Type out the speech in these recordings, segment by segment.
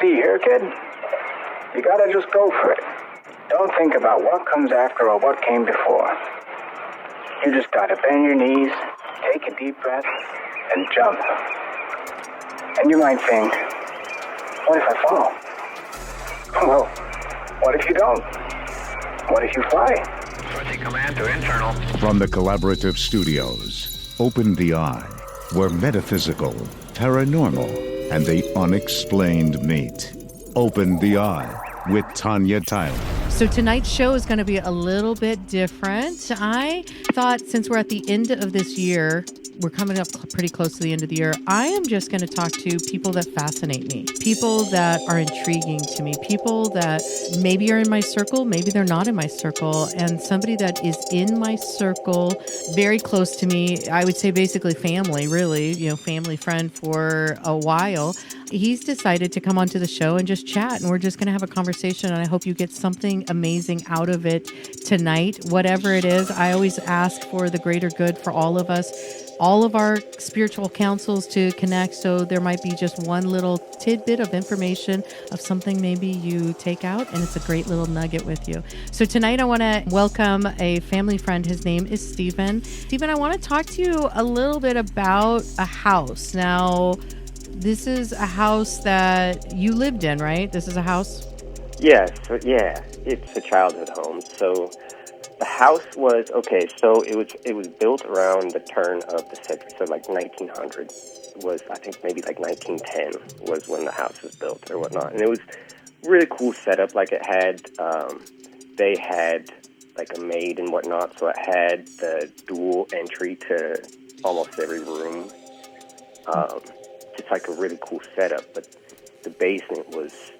See here, kid? You gotta just go for it. Don't think about what comes after or what came before. You just gotta bend your knees, take a deep breath, and jump. And you might think, what if I fall? Well, what if you don't? What if you fly? Switching command to internal. From the Collaborative Studios, Open the Eye, where metaphysical, paranormal, and the unexplained meet. Open the Eye with Tanya Tyler. So tonight's show is going to be a little bit different. I thought since we're at the end of this year, we're coming up pretty close to the end of the year, I am just going to talk to people that fascinate me, people that are intriguing to me, people that maybe are in my circle, maybe they're not in my circle, and somebody that is in my circle, very close to me, I would say basically family, really, family friend for a while. He's decided to come onto the show and just chat, and we're just going to have a conversation, and I hope you get something amazing out of it tonight. Whatever it is, I always ask for the greater good for all of us, all of our spiritual counsels to connect, so there might be just one little tidbit of information of something maybe you take out, and it's a great little nugget with you. So tonight I want to welcome a family friend. His name is Stephen. Stephen, I want to talk to you a little bit about a house. Now, this is a house that you lived in, right? This is a house? Yes, yeah. It's a childhood home. So the house was, so it was built around the turn of the century. So like 1900 was, I think maybe like 1910 was when the house was built or whatnot. And it was really cool setup. Like it had, they had like a maid and whatnot. So it had the dual entry to almost every room. Just like a really cool setup, but the basement was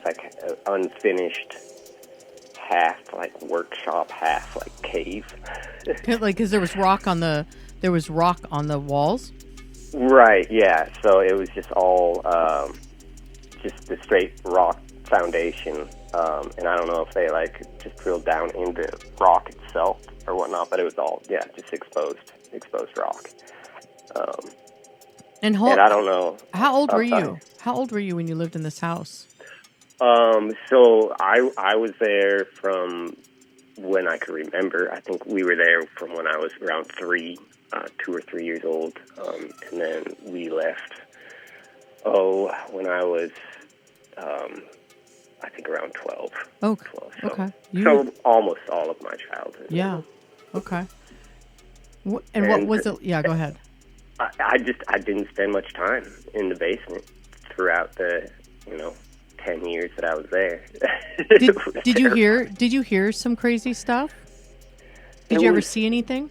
like an unfinished half like workshop, half like cave. Like, because there was rock on the walls. Right. Yeah. So it was just all just the straight rock foundation, and I don't know if they like just drilled down into rock itself or whatnot, but it was all just exposed rock. And I don't know. How old were you? How old were you when you lived in this house? So I was there from when I could remember. I think we were there from when I was around 2 or 3 years old. And then we left, when I was, I think around 12. Oh, 12, so. Okay. So almost all of my childhood. Yeah. Okay. And what was it? Yeah, go ahead. I didn't spend much time in the basement throughout the, 10 years that I was there. Did you hear some crazy stuff? Did you ever see anything?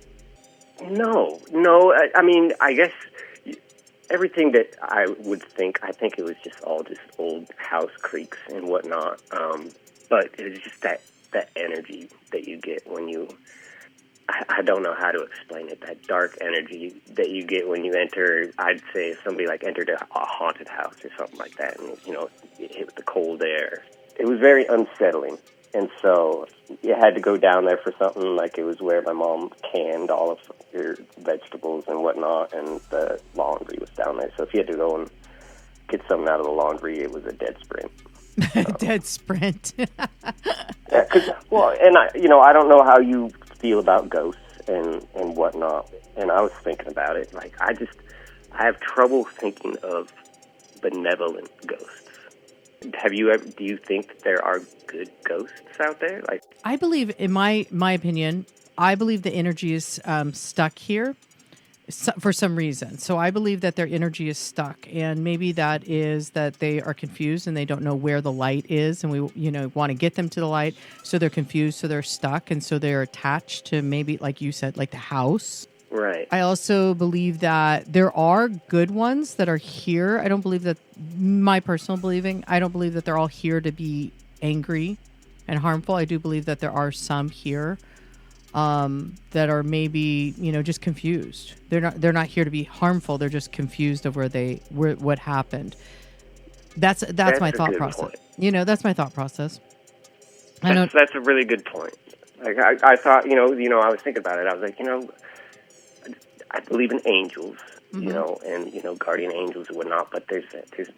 No. I mean, I guess everything that I think it was just all just old house creaks and whatnot. But it was just that energy that you get when you, I don't know how to explain it, that dark energy that you get when you enter, I'd say if somebody like entered a haunted house or something like that, and, it hit with the cold air. It was very unsettling. And so you had to go down there for something, like it was where my mom canned all of your vegetables and whatnot, and the laundry was down there. So if you had to go and get something out of the laundry, it was a dead sprint. Dead sprint. Yeah, and I don't know how you feel about ghosts and whatnot, and I was thinking about it. Like, I have trouble thinking of benevolent ghosts. Do you think that there are good ghosts out there? Like, I believe, in my opinion, I believe the energy is stuck here for some reason. So I believe that their energy is stuck, and maybe that is that they are confused and they don't know where the light is, and we want to get them to the light, so they're confused, so they're stuck, and so they're attached to, maybe like you said, like the house. Right. I also believe that there are good ones that are here. I don't believe that, my personal believing, I don't believe that they're all here to be angry and harmful. I do believe that there are some here that are maybe, just confused. They're not here to be harmful. They're just confused of what happened. That's my thought process. Point. That's my thought process. That's a really good point. Like I thought, I was thinking about it. I was like, I believe in angels, you know, and, you know, guardian angels and whatnot, but there's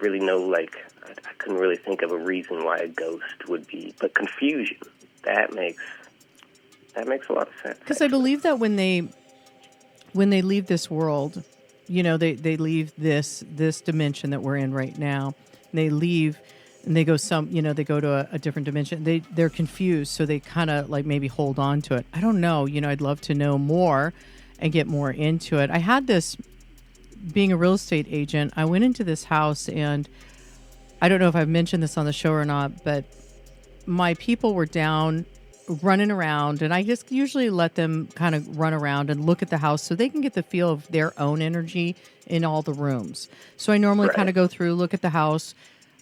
really no, like, I couldn't really think of a reason why a ghost would be, but confusion, that makes a lot of sense. Because I believe that when they leave this world, you know, they leave this dimension that we're in right now. They leave and they go they go to a different dimension. They're confused, so they kind of like maybe hold on to it. I don't know. You know, I'd love to know more and get more into it. I had this, being a real estate agent, I went into this house, and I don't know if I've mentioned this on the show or not, but my people were down running around, and I just usually let them kind of run around and look at the house so they can get the feel of their own energy in all the rooms. So I normally kind of go through, look at the house.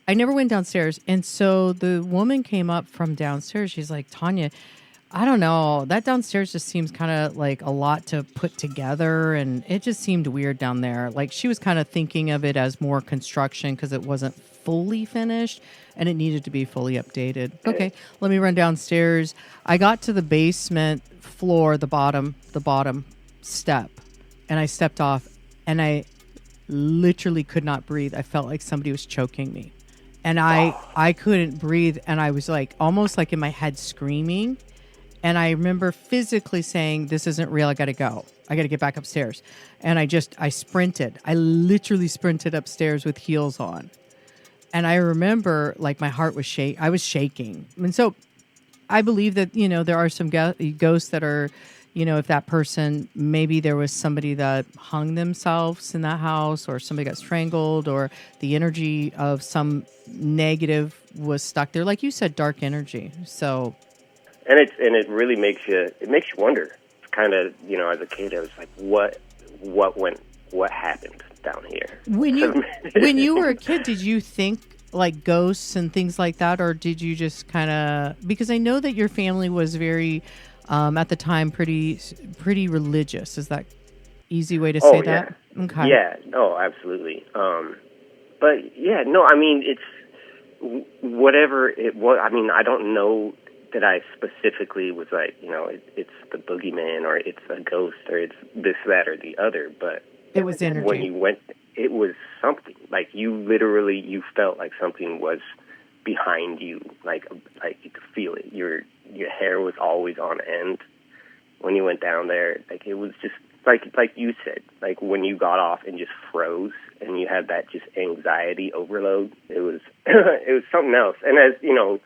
I never went downstairs. And so the woman came up from downstairs. She's like, Tanya, I don't know. That downstairs just seems kind of like a lot to put together. And it just seemed weird down there. Like she was kind of thinking of it as more construction because it wasn't fully finished and it needed to be fully updated. Okay, let me run downstairs. I got to the basement floor, the bottom step, and I stepped off, and I literally could not breathe. I felt like somebody was choking me, and I couldn't breathe, and I was like almost like in my head screaming. And I remember physically saying, this isn't real. I got to go. I got to get back upstairs. And I sprinted. I literally sprinted upstairs with heels on. And I remember like my heart was I was shaking. And so I believe that, you know, there are some ghosts that are, you know, if that person, maybe there was somebody that hung themselves in that house, or somebody got strangled, or the energy of some negative was stuck there. Like you said, dark energy. So... And it really makes you wonder. It's kind of, you know, as a kid, I was like, what happened down here? When you were a kid, did you think like ghosts and things like that, or did you just kind of, because I know that your family was very at the time pretty religious. Is that easy way to say that? Okay. Yeah. No, absolutely. But yeah, no, I mean, it's whatever it was. I mean, I don't know that I specifically was like, you know, it's the boogeyman, or it's a ghost, or it's this, that, or the other, but it was energy. When you went, it was something. Like you felt like something was behind you, like you could feel it. Your hair was always on end when you went down there. Like it was just like you said, like when you got off and just froze, and you had that just anxiety overload. It was it was something else. And as you know,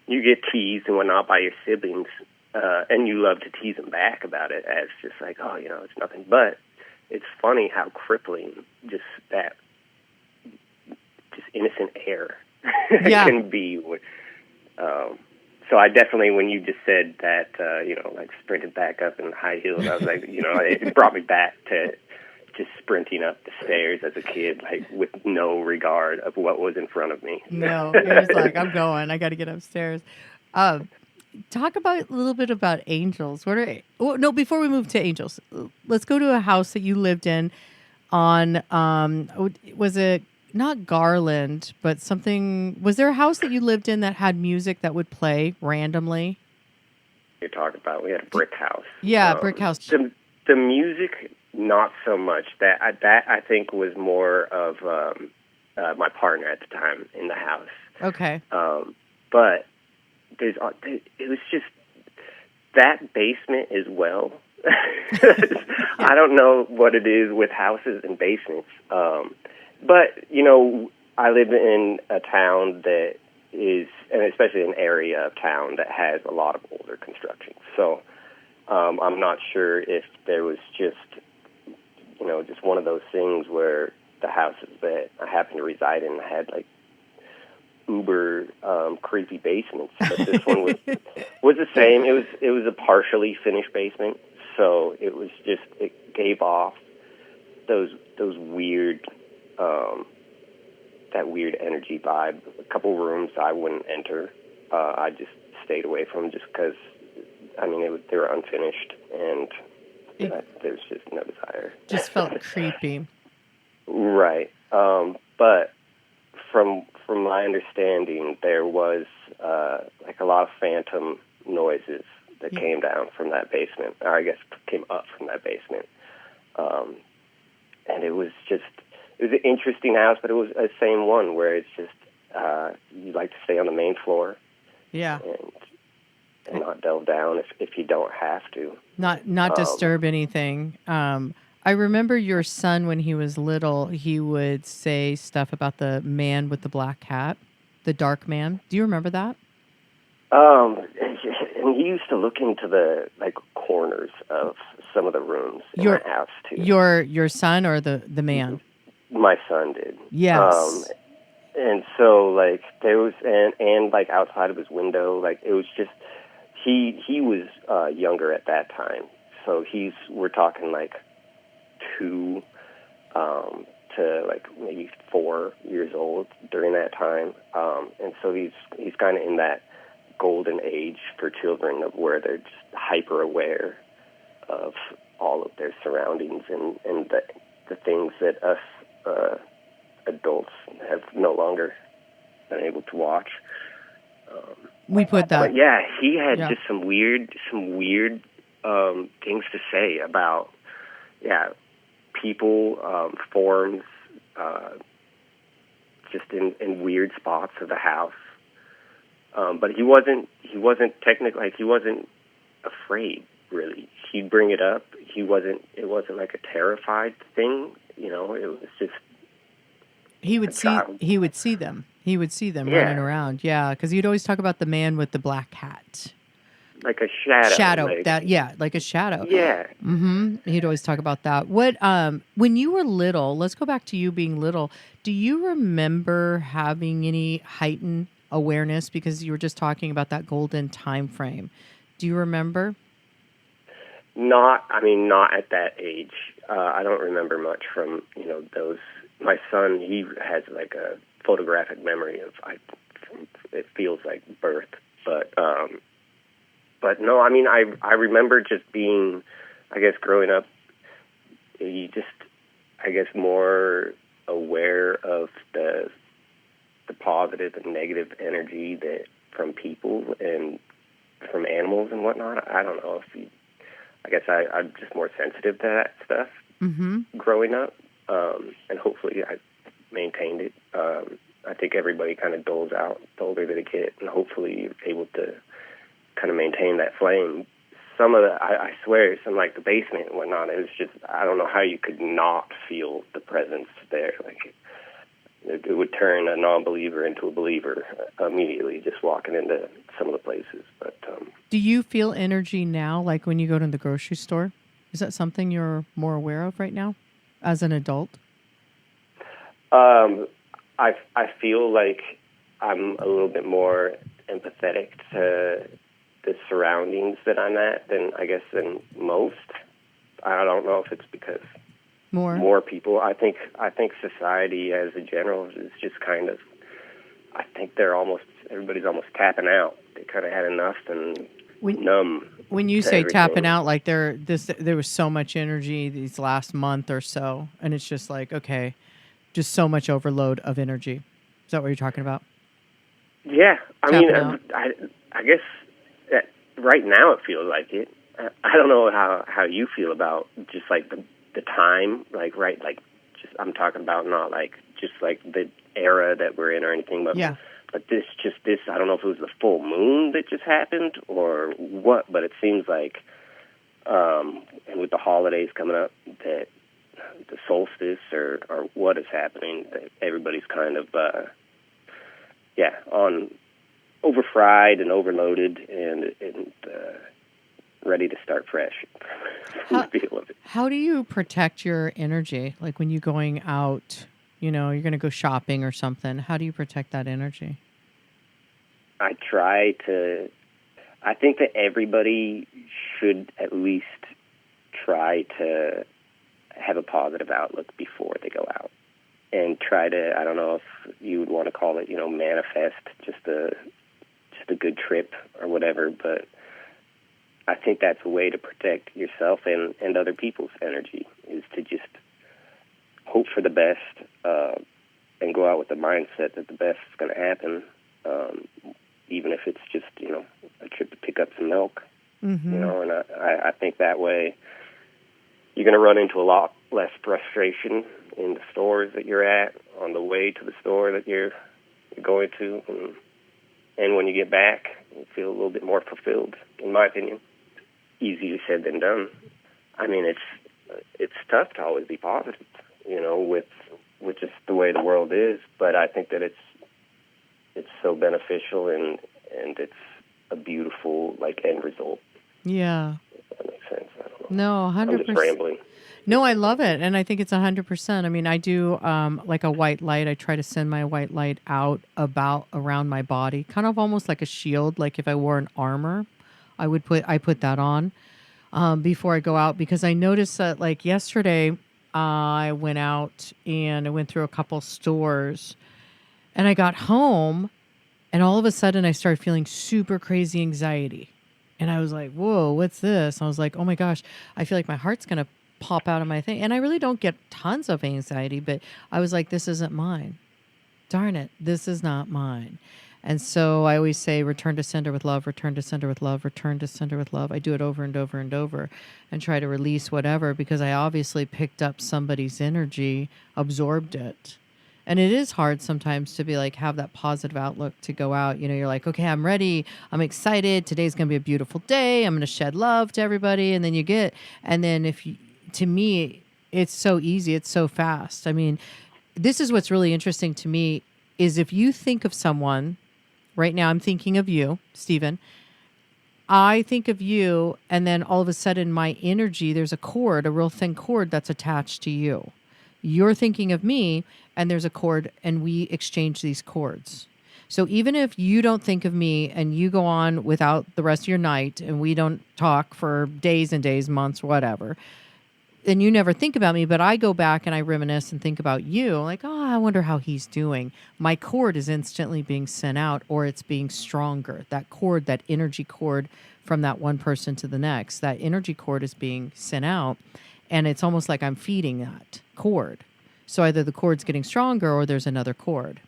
you get teased and whatnot by your siblings, and you love to tease them back about it as just like, oh, you know, it's nothing. But it's funny how crippling just that just innocent air can be. So I definitely, when you just said that, you know, like sprinted back up in high heels, I was like, you know, it brought me back to just sprinting up the stairs as a kid, like with no regard of what was in front of me. No, it was like, I'm going. I got to get upstairs. Talk about a little bit about angels. Before we move to angels, let's go to a house that you lived in on, was it not Garland, but something, was there a house that you lived in that had music that would play randomly? You're talking about, we had a brick house. Yeah, brick house. The music, not so much. That I think was more of my partner at the time in the house. Okay. But it was just that basement as well. I don't know what it is with houses and basements. But, you know, I live in a town that is, and especially an area of town that has a lot of older construction. So I'm not sure if there was just, you know, just one of those things where the houses that I happened to reside in had like uber creepy basements. But this one was the same. It was a partially finished basement, so it was just, it gave off those weird that weird energy vibe. A couple rooms I wouldn't enter. I just stayed away from just because, I mean, they were unfinished, and there's just no desire. Just felt creepy. Right. But from my understanding, there was like a lot of phantom noises that came down from that basement, or I guess came up from that basement. and it was an interesting house, but it was the same one where it's just you like to stay on the main floor, Yeah. and not delve down if you don't have to. Not disturb anything. I remember your son when he was little, he would say stuff about the man with the black hat, the dark man. Do you remember that? And he used to look into the corners of some of the rooms in my house too. Your son or the man? My son did. Yes. And so there was and outside of his window, it was just he was younger at that time, so we're talking 2 to maybe 4 years old during that time, and so he's kind of in that golden age for children of where they're just hyper aware of all of their surroundings and the things that us adults have no longer been able to watch. We put that. But yeah, he had just some weird things to say about people, forms, just in weird spots of the house. But he wasn't technically he wasn't afraid really. He'd bring it up. It wasn't like a terrified thing, It was just he would see them. He would see them running around. Yeah, because he'd always talk about the man with the black hat. Like a shadow. Like a shadow. Yeah. Mm-hmm. He'd always talk about that. What when you were little, let's go back to you being little. Do you remember having any heightened awareness, because you were just talking about that golden time frame? Do you remember? Not at that age. I don't remember much from, those. My son, he has a photographic memory of, it feels like birth. But no, I remember just being, I guess, growing up, you just, I guess, more aware of the positive and negative energy that from people and from animals and whatnot. I don't know if I guess I'm just more sensitive to that stuff growing up, and hopefully I maintained it. I think everybody kind of doles out the older they get, and hopefully you're able to kind of maintain that flame. Some of I swear, some the basement and whatnot, it was just, I don't know how you could not feel the presence there. It would turn a non-believer into a believer immediately, just walking into some of the places. But do you feel energy now, like when you go to the grocery store? Is that something you're more aware of right now as an adult? I feel like I'm a little bit more empathetic to the surroundings that I'm at than most. I don't know if it's because more people. I think society as a general is just kind of, I think everybody's almost tapping out. They kind of had enough and numb. When you say everything. Tapping out, there was so much energy these last month or so, and it's just okay, just so much overload of energy. Is that what you're talking about? Yeah, I guess that right now it feels like it. I don't know how you feel about just the time, just I'm talking about not just the era that we're in or anything, but but this I don't know if it was the full moon that just happened or what, but it seems and with the holidays coming up, that the solstice or what is happening, that everybody's kind of on overfried and overloaded and ready to start fresh. How do you protect your energy? Like when you're going out, you're going to go shopping or something. How do you protect that energy? I think that everybody should at least try to have a positive outlook before they go out. And try to, I don't know if you would want to call it, manifest just a good trip or whatever, but I think that's a way to protect yourself and other people's energy, is to just hope for the best and go out with the mindset that the best is going to happen, even if it's just, a trip to pick up some milk, and I think that way you're going to run into a lot less frustration in the stores that you're at, on the way to the store that you're going to, and when you get back, you feel a little bit more fulfilled, in my opinion. Easier said than done. I mean, it's tough to always be positive, with just the way the world is, but I think that it's so beneficial, and it's a beautiful, end result. Yeah. If that makes sense. I don't know. No, 100%. I'm just rambling. No, I love it. And I think it's 100%. I mean, I do like a white light. I try to send my white light out around my body, kind of almost like a shield. Like if I wore an armor, I put that on before I go out, because I noticed that like yesterday I went out and I went through a couple stores and I got home and all of a sudden I started feeling super crazy anxiety. And I was like, whoa, what's this? I was like, oh my gosh, I feel like my heart's going to pop out of my thing. And I really don't get tons of anxiety, but I was like, this isn't mine. Darn it, this is not mine. And so I always say, return to sender with love, return to sender with love, return to sender with love. I do it over and over and over and try to release whatever, because I obviously picked up somebody's energy, absorbed it. And it is hard sometimes to be like, have that positive outlook to go out. You're like, okay, I'm ready. I'm excited. Today's going to be a beautiful day. I'm going to shed love to everybody. And then to me, it's so easy. It's so fast. I mean, this is what's really interesting to me is if you think of someone right now, I'm thinking of you, Stephen. I think of you, and then all of a sudden my energy, there's a cord, a real thin cord that's attached to you. You're thinking of me, and there's a cord, and we exchange these cords. So even if you don't think of me and you go on without the rest of your night and we don't talk for days and days, months, whatever, and you never think about me, but I go back and I reminisce and think about you, like, oh, I wonder how he's doing. My cord is instantly being sent out, or it's being stronger. That cord, that energy cord from that one person to the next, that energy cord is being sent out, and it's almost like I'm feeding that cord. So either the cord's getting stronger or there's another cord.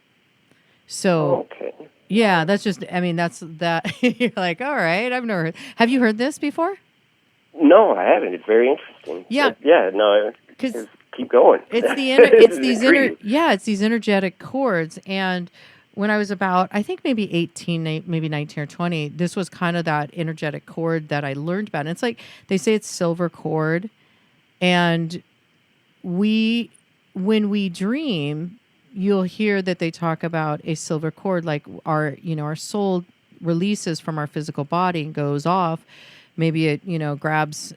So, okay. Yeah, that's just, I mean, that's that. You're like, all right, I've never heard. Have you heard this before? No, I haven't. It's very interesting. Yeah. No, 'Cause keep going. It's these energetic cords. And when I was about, I think maybe 18, maybe 19 or 20, this was kind of that energetic cord that I learned about. And it's like, they say it's silver cord. And when we dream, you'll hear that they talk about a silver cord, like our soul releases from our physical body and goes off. Maybe it, grabs,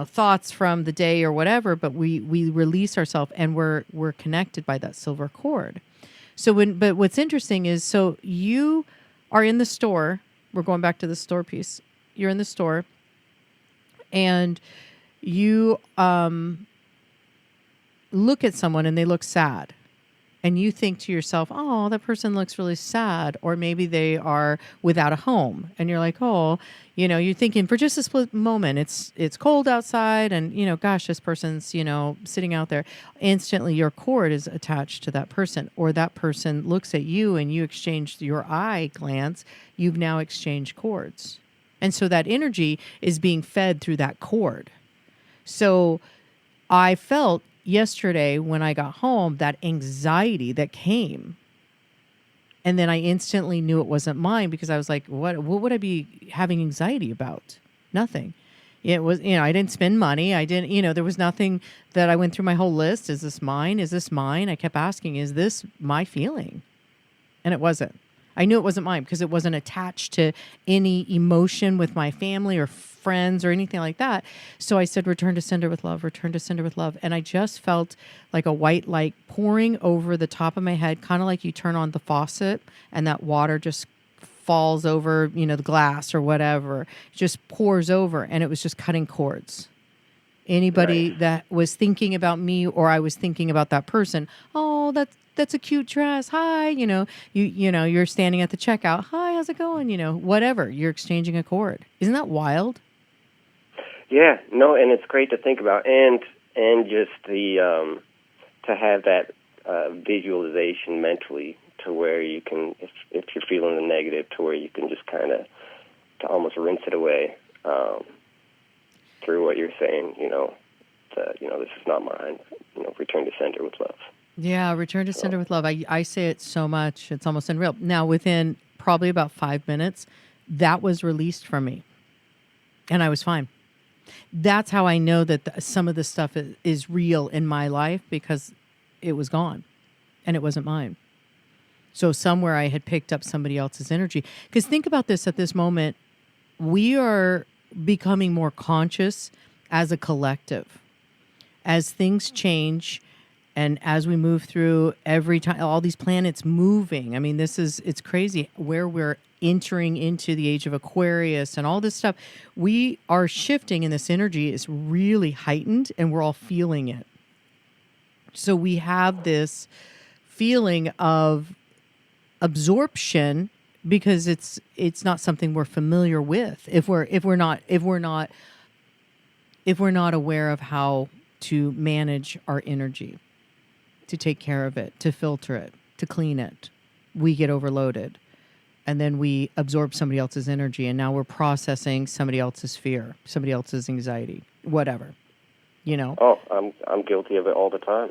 thoughts from the day or whatever, but we release ourselves and we're connected by that silver cord. But what's interesting is, so you are in the store. We're going back to the store piece. You're in the store and you look at someone and they look sad. And you think to yourself, oh, that person looks really sad. Or maybe they are without a home. And you're like, oh, you're thinking for just a split moment, it's cold outside. And, gosh, this person's, sitting out there. Instantly, your cord is attached to that person. Or that person looks at you and you exchanged your eye glance. You've now exchanged cords. And so that energy is being fed through that cord. So I felt yesterday when I got home, that anxiety that came. And then I instantly knew it wasn't mine, because I was like, what would I be having anxiety about? Nothing. It was, I didn't spend money. I didn't, there was nothing that I went through my whole list. Is this mine? Is this mine? I kept asking, is this my feeling? And it wasn't. I knew it wasn't mine because it wasn't attached to any emotion with my family or friends or anything like that. So I said, return to sender with love, return to sender with love. And I just felt like a white light pouring over the top of my head, kind of like you turn on the faucet and that water just falls over, the glass or whatever, it just pours over, and it was just cutting cords. Anybody that was thinking about me or I was thinking about that person, oh, that's a cute dress. Hi, you're standing at the checkout. Hi, how's it going? Whatever. You're exchanging a cord. Isn't that wild? Yeah, no, and it's great to think about, and just the to have that visualization mentally, to where you can, if you're feeling the negative, to where you can just kind of to almost rinse it away through what you're saying, this is not mine. Return to sender with love. Yeah, return to sender with love. I say it so much, it's almost unreal. Now, within probably about 5 minutes, that was released from me, and I was fine. That's how I know that some of this stuff is real in my life, because it was gone, and it wasn't mine. So somewhere I had picked up somebody else's energy. Because think about this at this moment, we are becoming more conscious as a collective. As things change, and as we move through every time, all these planets moving. I mean, it's crazy where we're entering into the age of Aquarius and all this stuff. We are shifting, and this energy is really heightened, and we're all feeling it. So we have this feeling of absorption, because it's not something we're familiar with. If we're not aware of how to manage our energy, to take care of it, to filter it, to clean it, we get overloaded, and then we absorb somebody else's energy, and now we're processing somebody else's fear, somebody else's anxiety, whatever. Oh, I'm guilty of it all the time.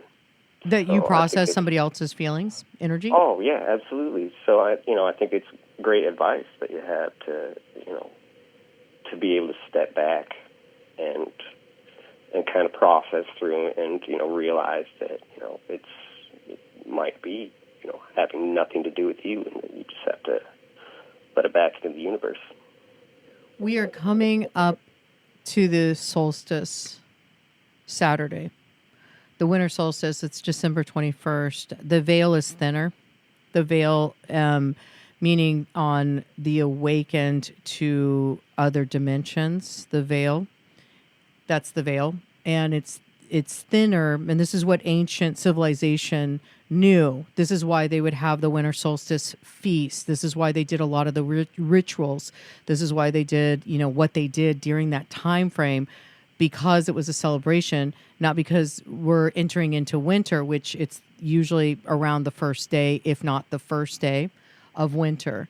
That you process somebody else's feelings, energy? Oh, yeah, absolutely. So I think it's great advice that you have to be able to step back and kind of process through and realize that it might be having nothing to do with you, and that you just have to let it back into the universe. We are coming up to the solstice Saturday. The winter solstice, it's December 21st. The veil is thinner. The veil, meaning on the awakened to other dimensions, the veil. That's the veil. And it's thinner, and this is what ancient civilization knew. This is why they would have the winter solstice feast. This is why they did a lot of the rituals. This is why they did, what they did during that time frame, because it was a celebration, not because we're entering into winter, which it's usually around the first day, if not the first day of winter.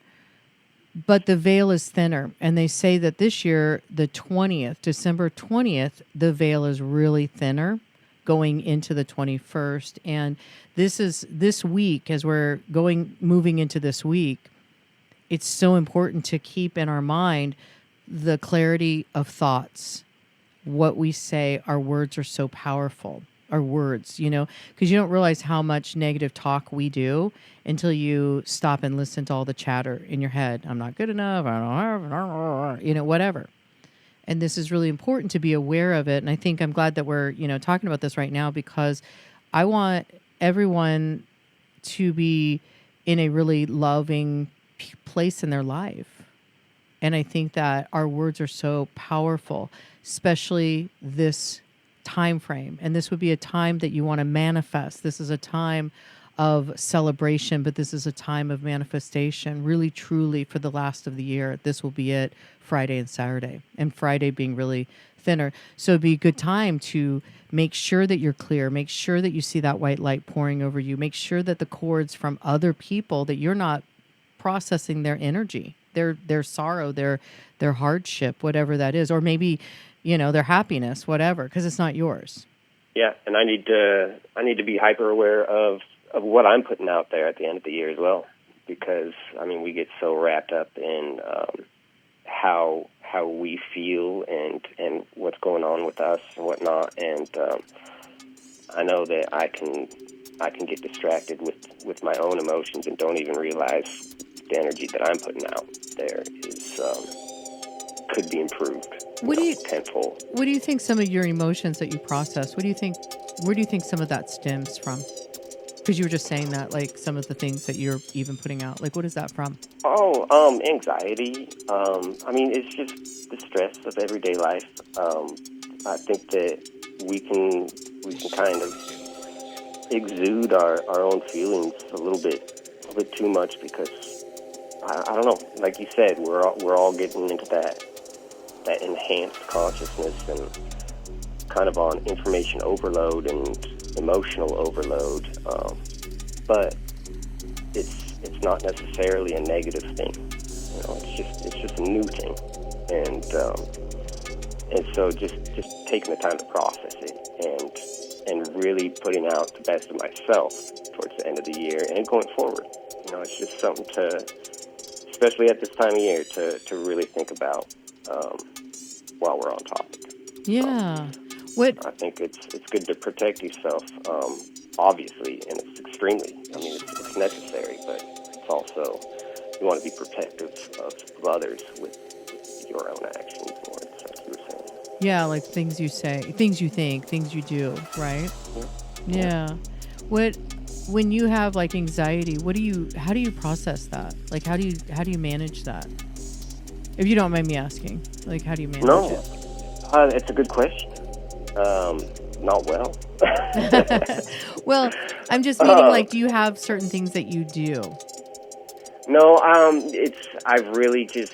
But the veil is thinner, and they say that this year, the 20th, December 20th, the veil is really thinner going into the 21st. And this week, as we're moving into this week, it's so important to keep in our mind the clarity of thoughts. What we say, our words are so powerful. Our words, because you don't realize how much negative talk we do until you stop and listen to all the chatter in your head. I'm not good enough. I don't have, whatever. And this is really important to be aware of it. And I think I'm glad that we're, talking about this right now, because I want everyone to be in a really loving place in their life. And I think that our words are so powerful, especially this time frame. And this would be a time that you want to manifest. This is a time of celebration, but this is a time of manifestation, really, truly, for the last of the year. This will be it, Friday and Saturday, and Friday being really thinner. So it'd be a good time to make sure that you're clear, make sure that you see that white light pouring over you, make sure that the cords from other people, that you're not processing their energy, their sorrow, their hardship, whatever that is, or maybe their happiness, whatever, because it's not yours. Yeah, and I need to be hyper aware of what I'm putting out there at the end of the year as well, because we get so wrapped up in how we feel and what's going on with us and whatnot, and I know that I can get distracted with my own emotions and don't even realize the energy that I'm putting out there is could be improved. Tenfold. What do you think some of your emotions that you process? Where do you think some of that stems from? Because you were just saying that, like, some of the things that you're even putting out, like, what is that from? Anxiety. It's just the stress of everyday life. I think that we can kind of exude our own feelings a little bit too much, because I don't know. Like you said, we're all getting into that enhanced consciousness and kind of on information overload and emotional overload, but it's not necessarily a negative thing. It's just a new thing, and so just taking the time to process it and really putting out the best of myself towards the end of the year and going forward. You know, it's just something to, especially at this time of year, to really think about while we're on topic. Yeah. What? I think it's good to protect yourself, obviously, and it's extremely, I mean, it's necessary, but it's also, you want to be protective of others with your own actions and words, like you were saying. Yeah, like things you say, things you think, things you do, right? Yeah. When you have like anxiety, how do you process that? Like, how do you manage that? If you don't mind me asking, like, how do you manage it? It's a good question. Not well. Well, I'm just meaning, like, do you have certain things that you do? No, I've really just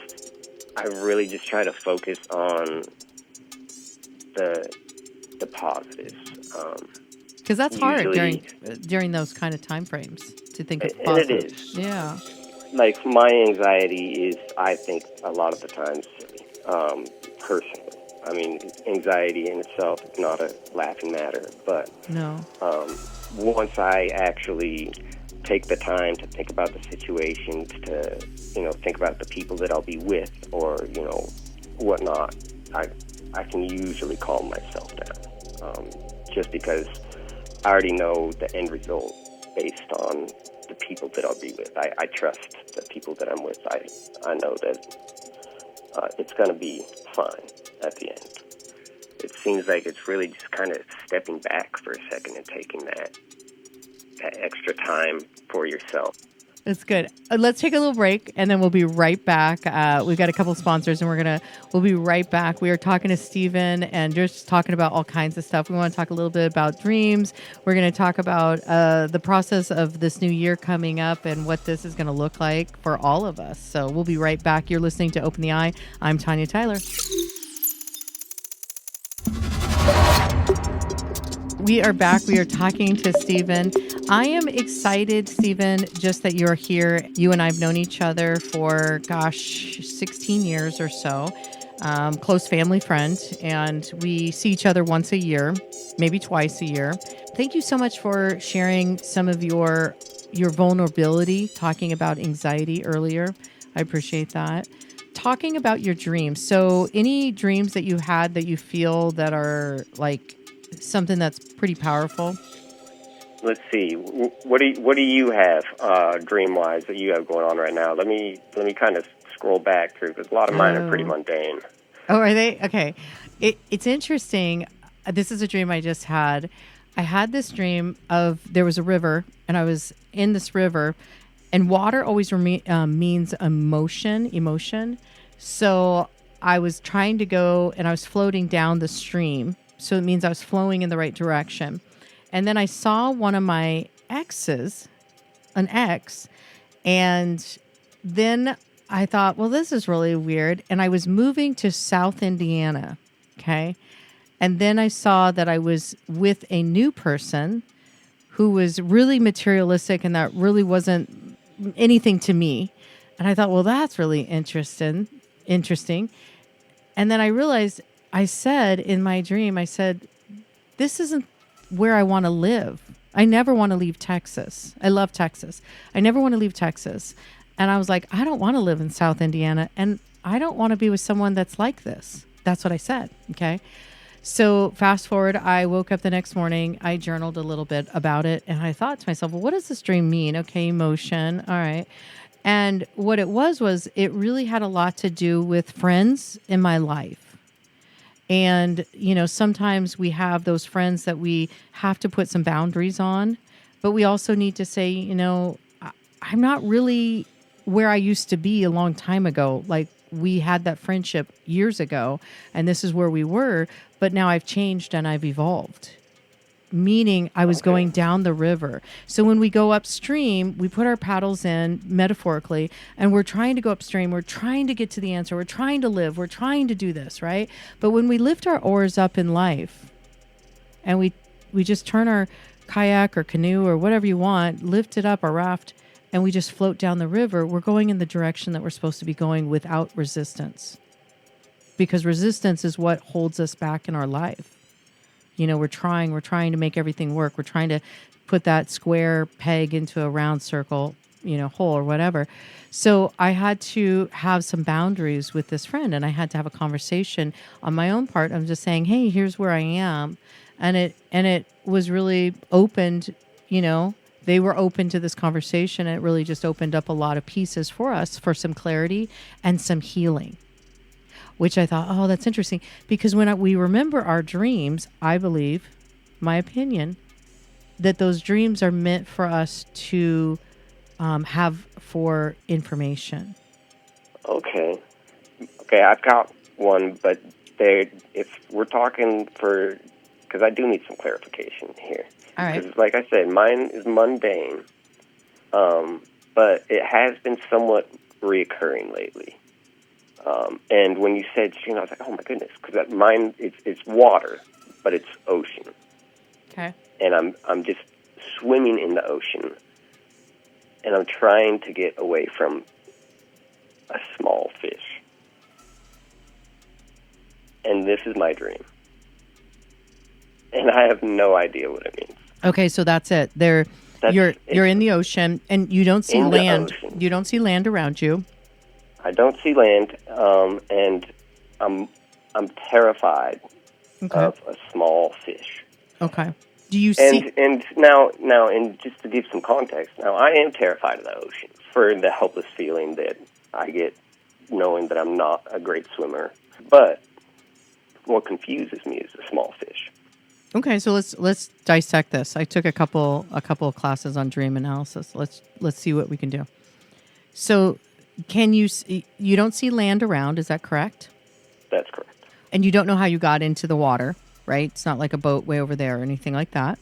try to focus on the positives. Because that's hard during those kind of time frames to think of positives. And it is. Yeah. Like, my anxiety is, I think, a lot of the times silly, personally. I mean, anxiety in itself is not a laughing matter, but no. Once I actually take the time to think about the situations, to, you know, think about the people that I'll be with, or, you know, whatnot, I can usually calm myself down, just because I already know the end result based on the people that I'll be with. I trust the people that I'm with. I know that it's going to be fine at the end. It seems like it's really just kind of stepping back for a second and taking that extra time for yourself. That's good. Let's take a little break, and then we'll be right back. We've got a couple sponsors, and we'll be right back. We are talking to Steven and just talking about all kinds of stuff. We want to talk a little bit about dreams. We're going to talk about the process of this new year coming up and what this is going to look like for all of us. So we'll be right back. You're listening to Open the Eye. I'm Tanya Tyler. We are back. We are talking to Steven. I am excited, Steven, just that you're here. You and I have known each other for, 16 years or so. Close family friend, and we see each other once a year, maybe twice a year. Thank you so much for sharing some of your vulnerability, talking about anxiety earlier. I appreciate that. Talking about your dreams. So any dreams that you had that you feel that are like something that's pretty powerful? Let's see. What do you have dream-wise that you have going on right now? Let me kind of scroll back through, because a lot of mine are pretty mundane. Oh, are they? Okay. It's interesting. This is a dream I just had. I had this dream of there was a river, and I was in this river, and water always means emotion. So I was trying to go, and I was floating down the stream. So it means I was flowing in the right direction. And then I saw one of my exes, an ex, and then I thought, well, this is really weird. And I was moving to South Indiana, okay? And then I saw that I was with a new person who was really materialistic, and that really wasn't anything to me. And I thought, well, that's really interesting. And then I realized, I said in my dream, this isn't where I want to live. I never want to leave Texas. I love Texas. I never want to leave Texas. And I was like, I don't want to live in South Indiana, and I don't want to be with someone that's like this. That's what I said. Okay. So fast forward, I woke up the next morning. I journaled a little bit about it, and I thought to myself, well, what does this dream mean? Okay, emotion. All right. And what it was it really had a lot to do with friends in my life. And, you know, sometimes we have those friends that we have to put some boundaries on, but we also need to say, you know, I'm not really where I used to be a long time ago. Like, we had that friendship years ago, and this is where we were, but now I've changed and I've evolved. Meaning I was going down the river. So when we go upstream, we put our paddles in metaphorically, and we're trying to go upstream. We're trying to get to the answer. We're trying to live. We're trying to do this, right? But when we lift our oars up in life, and we just turn our kayak or canoe or whatever you want, lift it up, our raft, and we just float down the river, we're going in the direction that we're supposed to be going without resistance. Because resistance is what holds us back in our life. we're trying to make everything work. We're trying to put that square peg into a round circle, hole or whatever. So I had to have some boundaries with this friend, and I had to have a conversation on my own part. I'm just saying, hey, here's where I am. And it was really opened, they were open to this conversation. It really just opened up a lot of pieces for us for some clarity and some healing, which I thought, oh, that's interesting. Because when we remember our dreams, I believe, my opinion, that those dreams are meant for us to have for information. Okay, I've got one, but if we're talking because I do need some clarification here. All right. Because, like I said, mine is mundane, but it has been somewhat reoccurring lately. And when you said stream, I was like, oh my goodness, because mine it's water, but it's ocean. Okay. And I'm just swimming in the ocean, and I'm trying to get away from a small fish. And this is my dream. And I have no idea what it means. Okay, so that's it. You're in the ocean, and you don't see land. You don't see land around you. I don't see land, and I'm terrified of a small fish. Okay. Do you see? And now, and just to give some context, now I am terrified of the ocean for the helpless feeling that I get knowing that I'm not a great swimmer. But what confuses me is the small fish. Okay, so let's dissect this. I took a couple of classes on dream analysis. Let's see what we can do. So, you don't see land around? Is that correct? That's correct. And you don't know how you got into the water, right? It's not like a boat way over there or anything like that.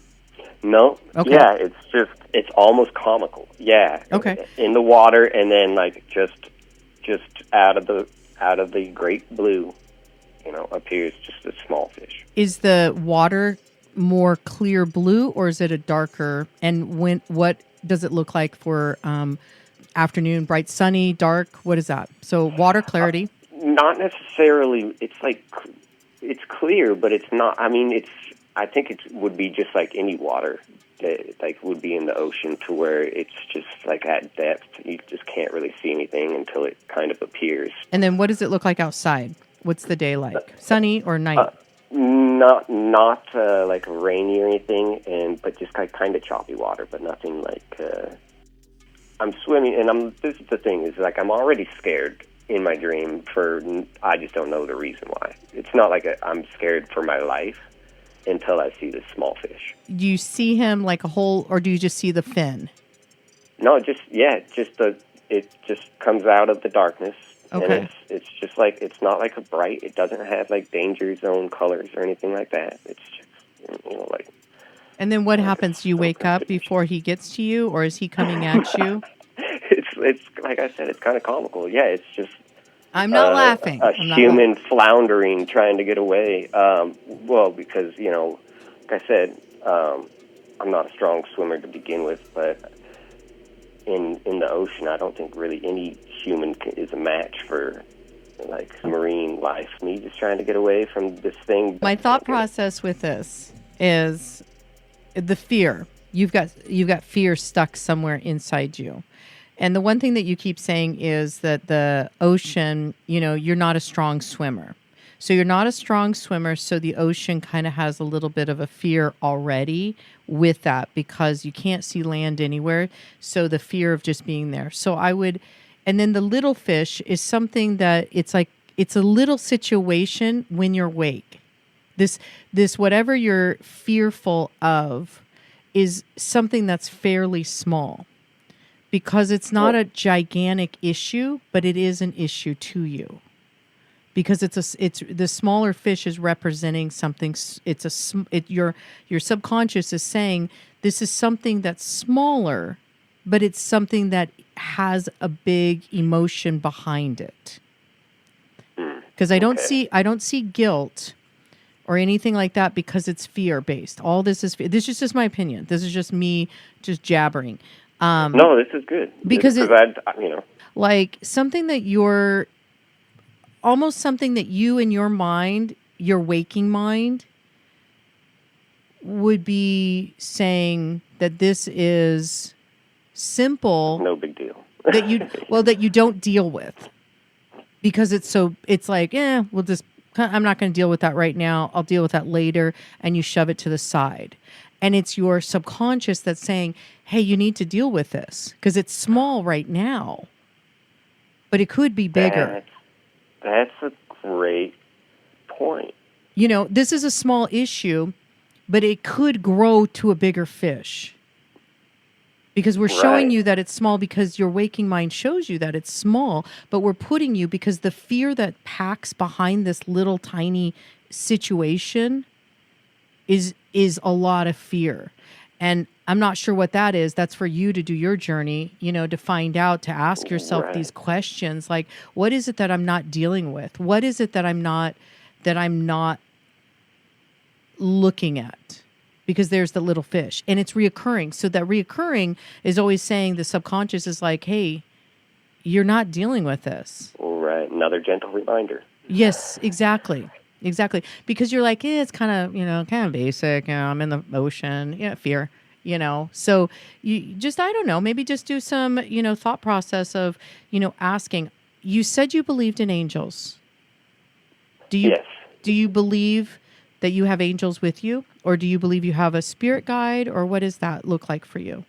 No. Okay. Yeah, it's almost comical. Yeah. Okay. In the water, and then like just out of the great blue, appears just a small fish. Is the water more clear blue, or is it a darker? And what does it look like for afternoon? Bright, sunny, dark? What is that? So water clarity. Not necessarily. It's like it's clear, but it's not. I mean, I think it would be just like any water that like would be in the ocean, to where it's just like at depth, you just can't really see anything until it kind of appears. And then what does it look like outside? What's the day like? Sunny or night? Not like rainy or anything, but just kind of choppy water, but nothing like. I'm swimming, and this is the thing, is like I'm already scared in my dream I just don't know the reason why. It's not like I'm scared for my life until I see this small fish. Do you see him like a whole, or do you just see the fin? No, it just comes out of the darkness. Okay. And it's just like, it's not like it doesn't have like danger zone colors or anything like that. It's just, like. And then what happens? Do you wake up before he gets to you, or is he coming at you? It's like I said, it's kind of comical. Yeah, it's just. I'm not laughing. Human floundering, trying to get away. Because like I said, I'm not a strong swimmer to begin with, but in the ocean, I don't think really any human is a match for like marine life. Me just trying to get away from this thing. My thought process with this is the fear. You've got fear stuck somewhere inside you. And the one thing that you keep saying is that the ocean, you're not a strong swimmer. So you're not a strong swimmer, so the ocean kind of has a little bit of a fear already with that, because you can't see land anywhere. So the fear of just being there. So and then the little fish is something that it's a little situation when you're awake. This whatever you're fearful of is something that's fairly small, because it's not a gigantic issue, but it is an issue to you, because it's the smaller fish is representing something. Your subconscious is saying this is something that's smaller, but it's something that has a big emotion behind it. Because I don't see guilt or anything like that, because it's fear based. All this is fear. This is just my opinion. This is just me just jabbering. No, this is good. Because like something that almost something that you in your mind, your waking mind, would be saying that this is simple, No big deal. that you don't deal with, because it's like, I'm not going to deal with that right now. I'll deal with that later, and you shove it to the side. And it's your subconscious that's saying, hey, you need to deal with this because it's small right now, but it could be bigger. That's a great point. This is a small issue, but it could grow to a bigger fish. Because we're showing you that it's small because your waking mind shows you that it's small, but we're putting you, because the fear that packs behind this little tiny situation is a lot of fear. And I'm not sure what that is. That's for you to do your journey, to find out, to ask yourself these questions, like, what is it that I'm not dealing with? What is it that I'm not looking at? Because there's the little fish, and it's reoccurring. So that reoccurring is always saying, the subconscious is like, hey, you're not dealing with this. Right. Another gentle reminder. Yes, exactly. Because you're like, it's kind of basic. I'm in the ocean. Fear. So you just, I don't know, maybe just do some, thought process of, asking. You said you believed in angels. Yes. Do you believe that you have angels with you, or do you believe you have a spirit guide, or what does that look like for you?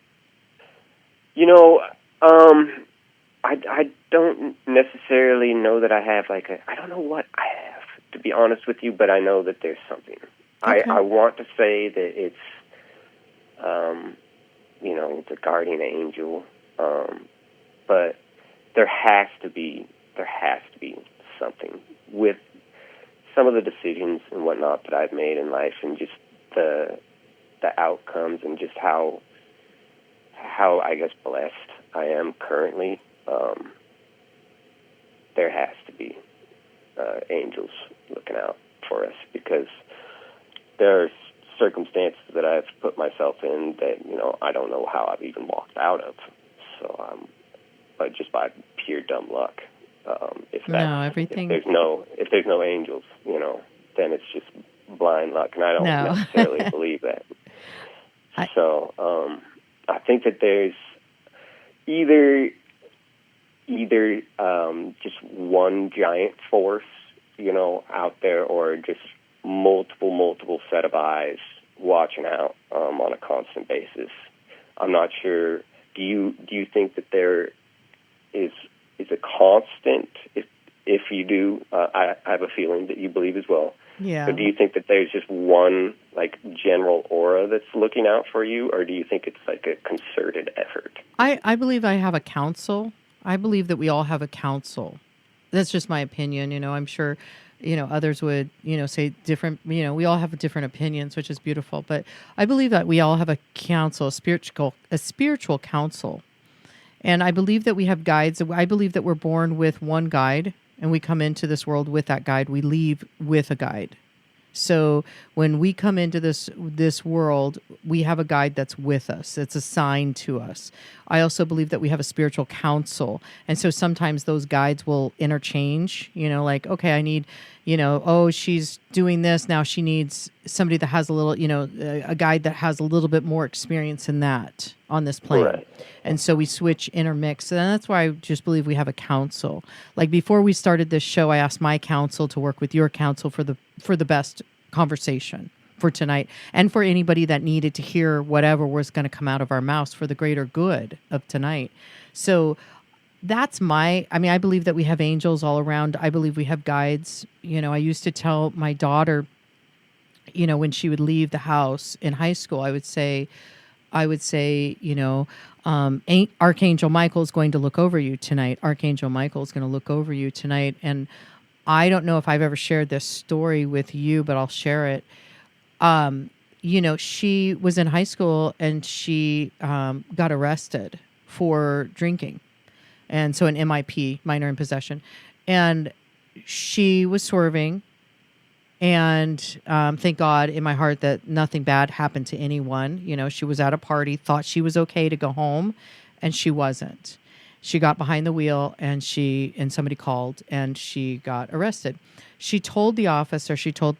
I don't necessarily know that I have I don't know what I have, to be honest with you, but I know that there's something. Okay. I want to say that it's, it's a guardian angel, but there has to be something with some of the decisions and whatnot that I've made in life, and just the outcomes, and just how I guess blessed I am currently. There has to be angels looking out for us, because there are circumstances that I've put myself in that I don't know how I've even walked out of. So, but just by pure dumb luck. If there's no angels, then it's just blind luck, and I don't necessarily believe that. I think that there's either just one giant force, out there, or just multiple set of eyes watching out on a constant basis. I'm not sure. Do you think that there is a constant? If you do, I have a feeling that you believe as well. Yeah. So do you think that there's just one general aura that's looking out for you, or do you think it's like a concerted effort? I believe I have a council. I believe that we all have a council. That's just my opinion. I'm sure, others would, say different, we all have different opinions, which is beautiful. But I believe that we all have a council, a spiritual council. And I believe that we have guides. I believe that we're born with one guide, and we come into this world with that guide. We leave with a guide. So when we come into this world, we have a guide that's with us. It's assigned to us. I also believe that we have a spiritual council. And so sometimes those guides will interchange, okay, I need, she's doing this. Now she needs somebody that has a little, a guide that has a little bit more experience in that on this plane. Right. And so we switch, intermix. And that's why I just believe we have a council. Like before we started this show, I asked my council to work with your council for the best conversation for tonight, and for anybody that needed to hear whatever was going to come out of our mouths for the greater good of tonight. So that's I believe that we have angels all around. I believe we have guides. I used to tell my daughter, when she would leave the house in high school, I would say, Archangel Michael is going to look over you tonight. Archangel Michael is going to look over you tonight. And I don't know if I've ever shared this story with you, but I'll share it. She was in high school, and she got arrested for drinking. And so an MIP, minor in possession. And she was swerving. And thank God in my heart that nothing bad happened to anyone. She was at a party, thought she was okay to go home, and she wasn't. She got behind the wheel and somebody called and she got arrested. She told the officer, she told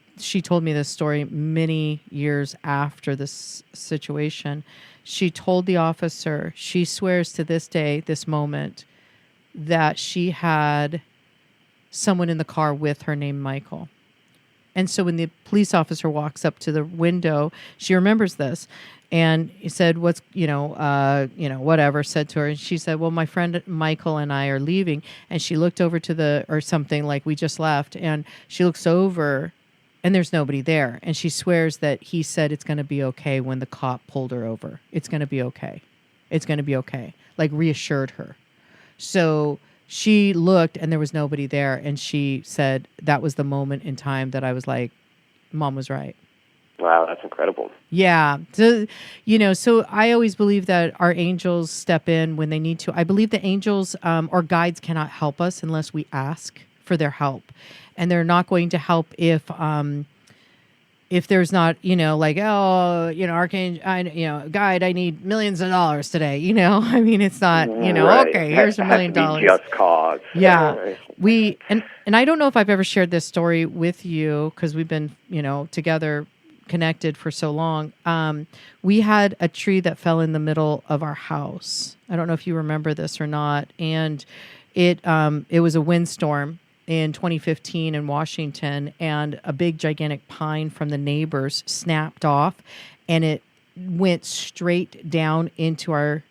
me this story many years after this situation. She told the officer, she swears to this day, this moment, that she had someone in the car with her named Michael. And so when the police officer walks up to the window, she remembers this. And he said, what's, whatever, said to her. And she said, well, my friend Michael and I are leaving. And she looked over or something like we just left. And she looks over and there's nobody there. And she swears that he said it's going to be okay when the cop pulled her over. It's going to be okay. It's going to be okay. Like reassured her. So she looked and there was nobody there. And she said that was the moment in time that I was like, Mom was right. Wow, that's incredible. Yeah. So, so I always believe that our angels step in when they need to. I believe the angels or guides cannot help us unless we ask for their help. And they're not going to help if there's not, archangel, guide, I need millions of dollars today. I mean, it's not, Right. okay, here's $1 million. Just cause. Yeah. And I don't know if I've ever shared this story with you because we've been, together, connected for so long. We had a tree that fell in the middle of our house. I don't know if you remember this or not. And it was a windstorm in 2015 in Washington, and a big gigantic pine from the neighbors snapped off, and it went straight down into our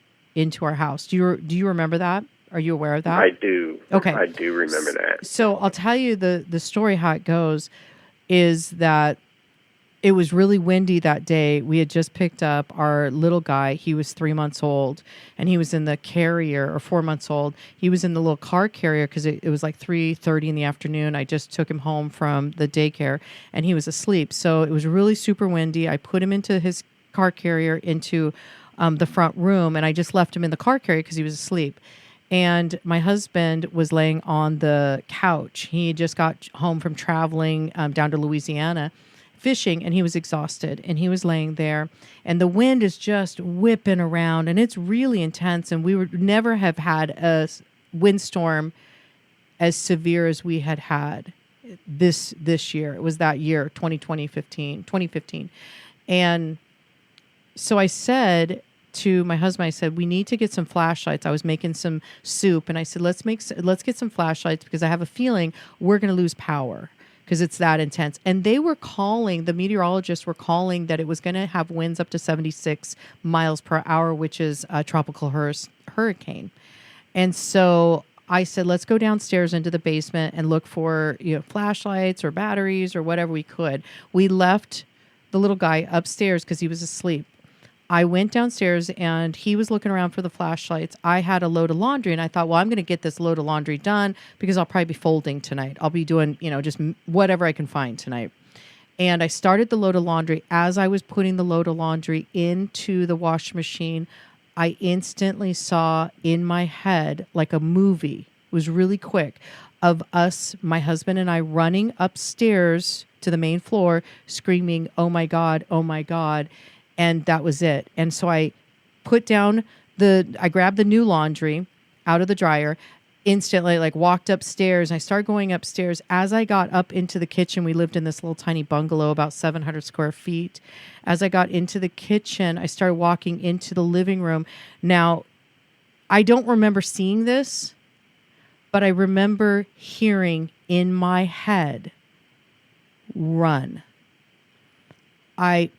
house. Do you remember that? Are you aware of that? I do. Okay. I do remember that. So I'll tell you the story how it goes is that it was really windy that day. We had just picked up our little guy. He was 3 months old, and he was in the carrier, or 4 months old. He was in the little car carrier because it was like 3:30 in the afternoon. I just took him home from the daycare, and he was asleep. So it was really super windy. I put him into his car carrier into the front room, and I just left him in the car carrier because he was asleep. And my husband was laying on the couch. He just got home from traveling down to Louisiana fishing, and he was exhausted, and he was laying there, and the wind is just whipping around, and it's really intense, and we would never have had a windstorm as severe as we had this year. It was that year, 2015. And so I said to my husband, I said, we need to get some flashlights. I was making some soup, and I said, let's get some flashlights because I have a feeling we're going to lose power because it's that intense. And the meteorologists were calling that it was going to have winds up to 76 miles per hour, which is a tropical hurricane. And so I said, let's go downstairs into the basement and look for flashlights or batteries or whatever we could. We left the little guy upstairs because he was asleep. I went downstairs and he was looking around for the flashlights. I had a load of laundry and I thought, well, I'm going to get this load of laundry done because I'll probably be folding tonight. I'll be doing, just whatever I can find tonight. And I started the load of laundry. As I was putting the load of laundry into the washing machine, I instantly saw in my head, like a movie, it was really quick, of us, my husband and I, running upstairs to the main floor, screaming, oh my God, oh my God. And that was it. And so I grabbed the new laundry out of the dryer, instantly walked upstairs. And I started going upstairs. As I got up into the kitchen, we lived in this little tiny bungalow, about 700 square feet. As I got into the kitchen, I started walking into the living room. Now, I don't remember seeing this, but I remember hearing in my head, run. I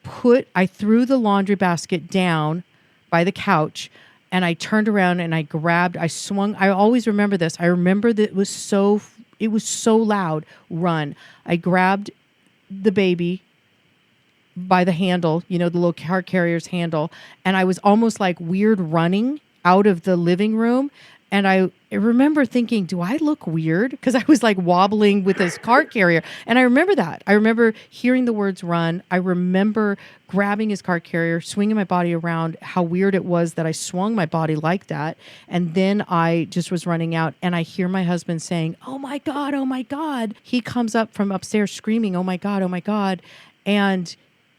threw the laundry basket down by the couch, and I turned around and I swung. I always remember this. I remember that it was so loud. Run. I grabbed the baby by the handle, the little car carrier's handle, and I was almost like weird running out of the living room. And I remember thinking, do I look weird? Because I was wobbling with this car carrier. And I remember that. I remember hearing the words run. I remember grabbing his car carrier, swinging my body around, how weird it was that I swung my body like that. And then I just was running out. And I hear my husband saying, oh my God, oh my God. He comes up from upstairs screaming, oh my God, oh my God. And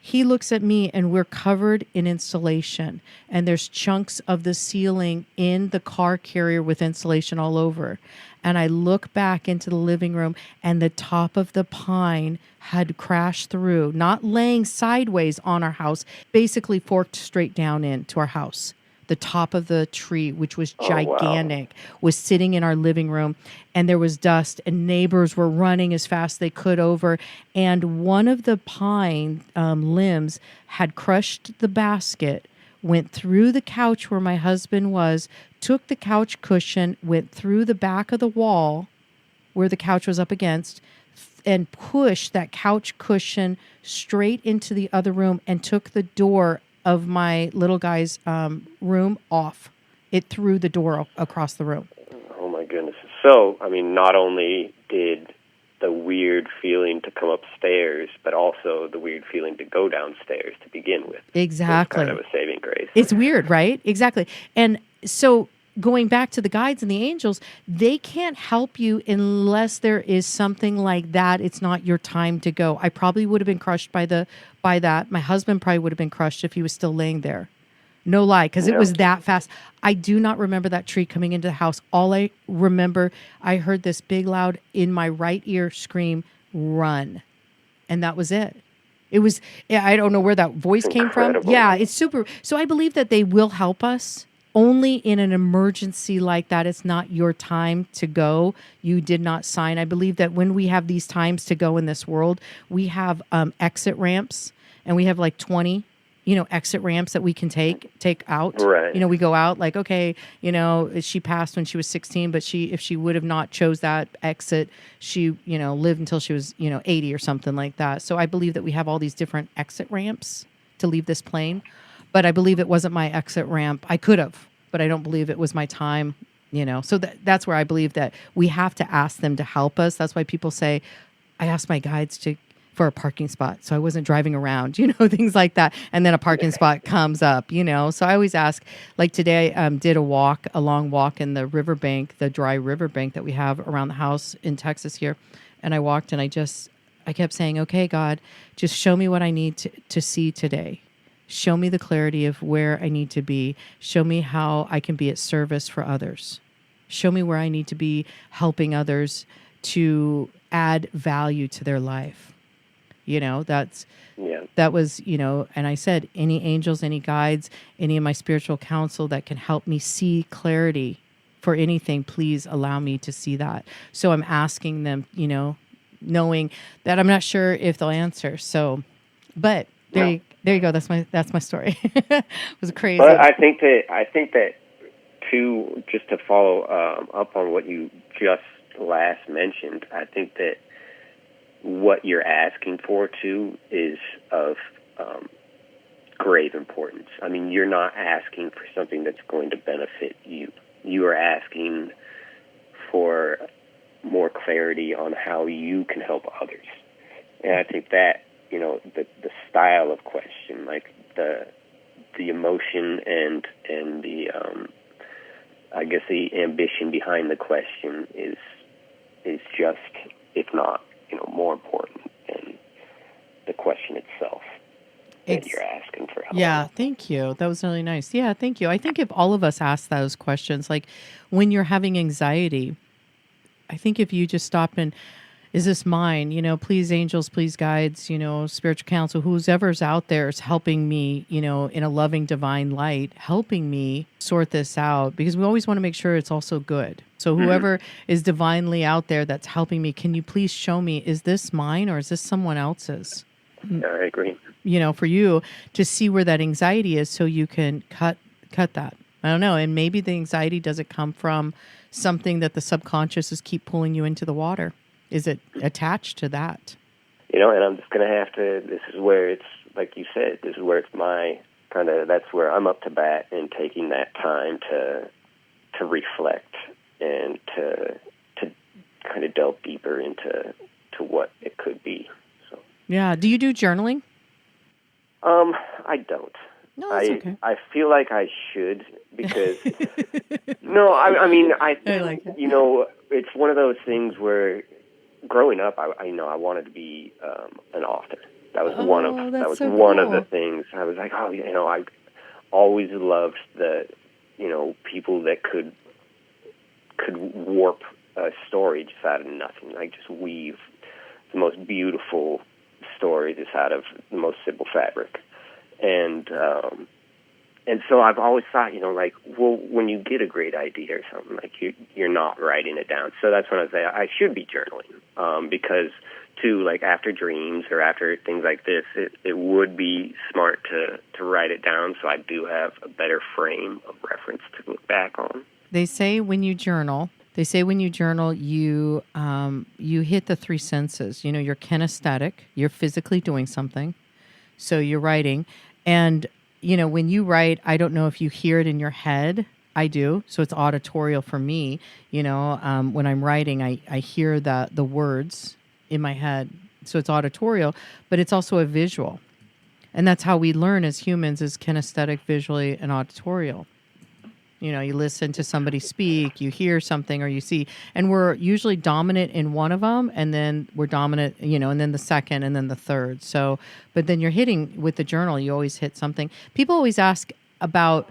He looks at me and we're covered in insulation, and there's chunks of the ceiling in the car carrier with insulation all over. And I look back into the living room, and the top of the pine had crashed through, not laying sideways on our house, basically forked straight down into our house. The top of the tree, which was gigantic, was sitting in our living room, and there was dust, and neighbors were running as fast as they could over. And one of the pine limbs had crushed the basket, went through the couch where my husband was, took the couch cushion, went through the back of the wall where the couch was up against, and pushed that couch cushion straight into the other room and took the door of my little guy's room off. It threw the door across the room. Oh, my goodness. So, I mean, not only did the weird feeling to come upstairs, but also the weird feeling to go downstairs to begin with. Exactly. It's kind of a saving grace. It's weird, right? Exactly. And so going back to the guides and the angels, they can't help you unless there is something like that. It's not your time to go. I probably would have been crushed by that. My husband probably would have been crushed if he was still laying there. No lie, because it was that fast. I do not remember that tree coming into the house. All I remember, I heard this big loud in my right ear scream, "Run." And that was it. It was, I don't know where that voice came from. Yeah, it's super. So I believe that they will help us. Only in an emergency like that, it's not your time to go. You did not sign. I believe that when we have these times to go in this world, we have exit ramps, and we have like 20, exit ramps that we can take out. Right. We go out like, okay, she passed when she was 16, but if she would have not chose that exit, she, lived until she was, 80 or something like that. So I believe that we have all these different exit ramps to leave this plane. But I believe it wasn't my exit ramp. I could have, but I don't believe it was my time, So that's where I believe that we have to ask them to help us. That's why people say, I asked my guides for a parking spot, so I wasn't driving around, things like that. And then a parking spot comes up, So I always ask, like today I did a long walk in the riverbank, the dry riverbank that we have around the house in Texas here. And I walked and I kept saying, okay, God, just show me what I need to see today. Show me the clarity of where I need to be. Show me how I can be at service for others. Show me where I need to be helping others to add value to their life. That was, and I said, any angels, any guides, any of my spiritual counsel that can help me see clarity for anything, please allow me to see that. So I'm asking them, knowing that I'm not sure if they'll answer. So, but there you go. That's my story. It was crazy. But I think that too, just to follow up on what you just last mentioned, I think that what you're asking for too is of grave importance. I mean, you're not asking for something that's going to benefit you. You are asking for more clarity on how you can help others. And I think that, the style of question, like the emotion and the I guess the ambition behind the question is just, if not, more important than the question itself. That you're asking for help. Yeah, thank you. That was really nice. Yeah, thank you. I think if all of us ask those questions, like when you're having anxiety, I think if you just stop and, is this mine? Please, angels, please, guides, spiritual counsel, whoever's out there is helping me, in a loving divine light, helping me sort this out, because we always want to make sure it's also good. So whoever is divinely out there that's helping me, can you please show me, is this mine or is this someone else's? Yeah, I agree. For you to see where that anxiety is so you can cut that. I don't know. And maybe the anxiety doesn't come from something that the subconscious is keep pulling you into the water. Is it attached to that? And I'm just going to have to, this is where it's, like you said, this is where it's my kind of, that's where I'm up to bat in taking that time to reflect and to kind of delve deeper into what it could be. So. Yeah. Do you do journaling? I don't. No, that's okay. I feel like I should, because no, I mean, I think, like it. It's one of those things where growing up, I wanted to be an author. That was that's so one of cool. the things. I was like, oh, I always loved the, people that could warp a story just out of nothing, like just weave the most beautiful story just out of the most simple fabric. And so I've always thought, well, when you get a great idea or something, like you're not writing it down. So that's when I say I should be journaling, because too, like after dreams or after things like this, it would be smart to write it down so I do have a better frame of reference to look back on. They say when you journal, you hit the three senses. You're kinesthetic, you're physically doing something, so you're writing, and when you write, I don't know if you hear it in your head. I do, so it's auditorial for me. When I'm writing, I hear the words in my head, so it's auditorial, but it's also a visual, and that's how we learn as humans: is kinesthetic, visually, and auditorial. You listen to somebody speak, you hear something, or you see, and we're usually dominant in one of them, and then we're dominant, and then the second, and then the third. So, but then you're hitting with the journal, you always hit something. People always ask about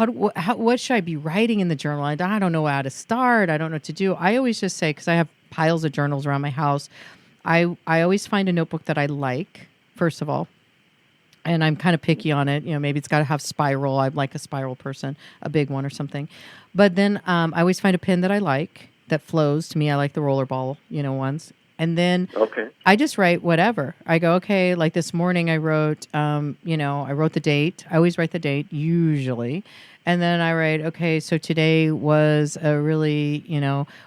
what should I be writing in the journal? I don't know how to start. I don't know what to do. I always just say, because I have piles of journals around my house, I always find a notebook that I like, first of all. And I'm kind of picky on it. Maybe it's got to have spiral. I'm like a spiral person, a big one or something. But then I always find a pen that I like, that flows to me. I like the rollerball, ones. And then I just write whatever. I go, okay, like this morning I wrote, I wrote the date. I always write the date, usually. And then I write, okay, so today was a really,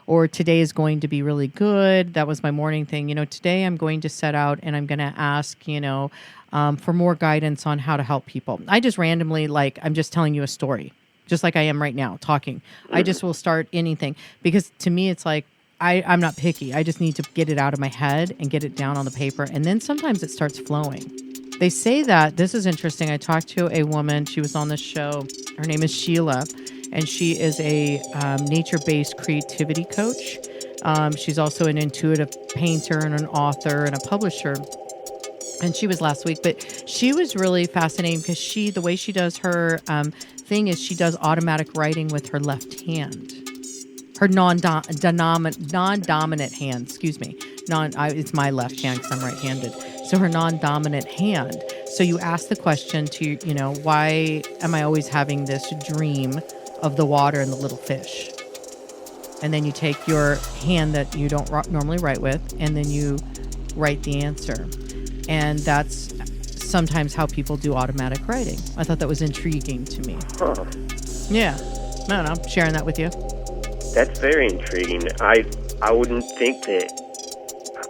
or today is going to be really good. That was my morning thing. Today I'm going to set out and I'm going to ask, for more guidance on how to help people. I just randomly, I'm just telling you a story, just like I am right now talking. I just will start anything, because to me, it's like, I'm not picky. I just need to get it out of my head and get it down on the paper. And then sometimes it starts flowing. They say that, this is interesting. I talked to a woman, she was on this show. Her name is Sheila, and she is a nature-based creativity coach. She's also an intuitive painter and an author and a publisher. And she was last week, but she was really fascinating because the way she does her thing is she does automatic writing with her left hand. Her non-dominant hand, excuse me. It's my left hand because I'm right-handed. So her non-dominant hand. So you ask the question to, why am I always having this dream of the water and the little fish? And then you take your hand that you don't normally write with, and then you write the answer. And that's sometimes how people do automatic writing. I thought that was intriguing to me. Huh. Yeah. I don't know. I'm sharing that with you. That's very intriguing. I wouldn't think that...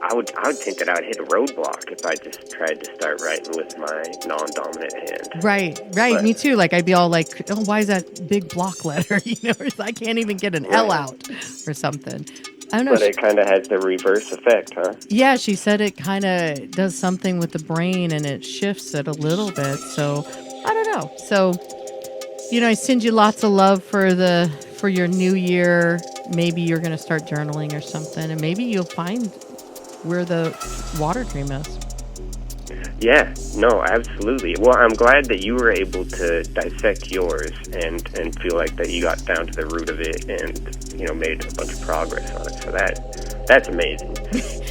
I would think that I would hit a roadblock if I just tried to start writing with my non-dominant hand. Right. But, me too. I'd be all like, oh, why is that big block letter? I can't even get an L out or something. I don't know. But it kind of has the reverse effect, huh? Yeah, she said it kind of does something with the brain and it shifts it a little bit. So, I don't know. So, I send you lots of love for your new year. Maybe you're going to start journaling or something, and maybe you'll find where the water dream is. Yeah, no, absolutely. Well, I'm glad that you were able to dissect yours and feel like that you got down to the root of it and, made a bunch of progress on it. So that's amazing.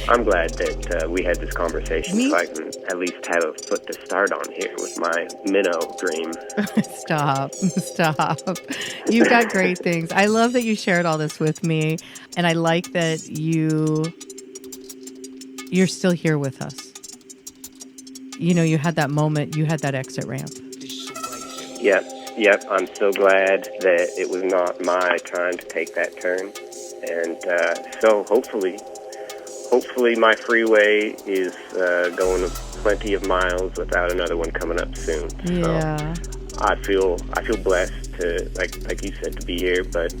I'm glad that we had this conversation so I can at least have a foot to start on here with my minnow dream. Stop. You've got great things. I love that you shared all this with me, and I like that you're still here with us. You had that moment, you had that exit ramp. Yep. I'm so glad that it was not my time to take that turn. And so hopefully my freeway is going plenty of miles without another one coming up soon. Yeah. So I feel blessed to, like you said, to be here, but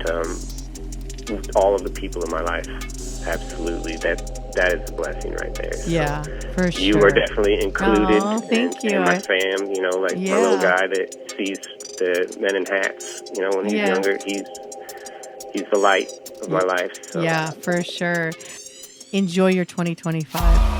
all of the people in my life, absolutely, that is a blessing right there. Yeah, so for sure. You were definitely included. Oh, thank you. And my fam, my little guy that sees the men in hats, when he's younger, he's the light of my life. So. Yeah, for sure. Enjoy your 2025.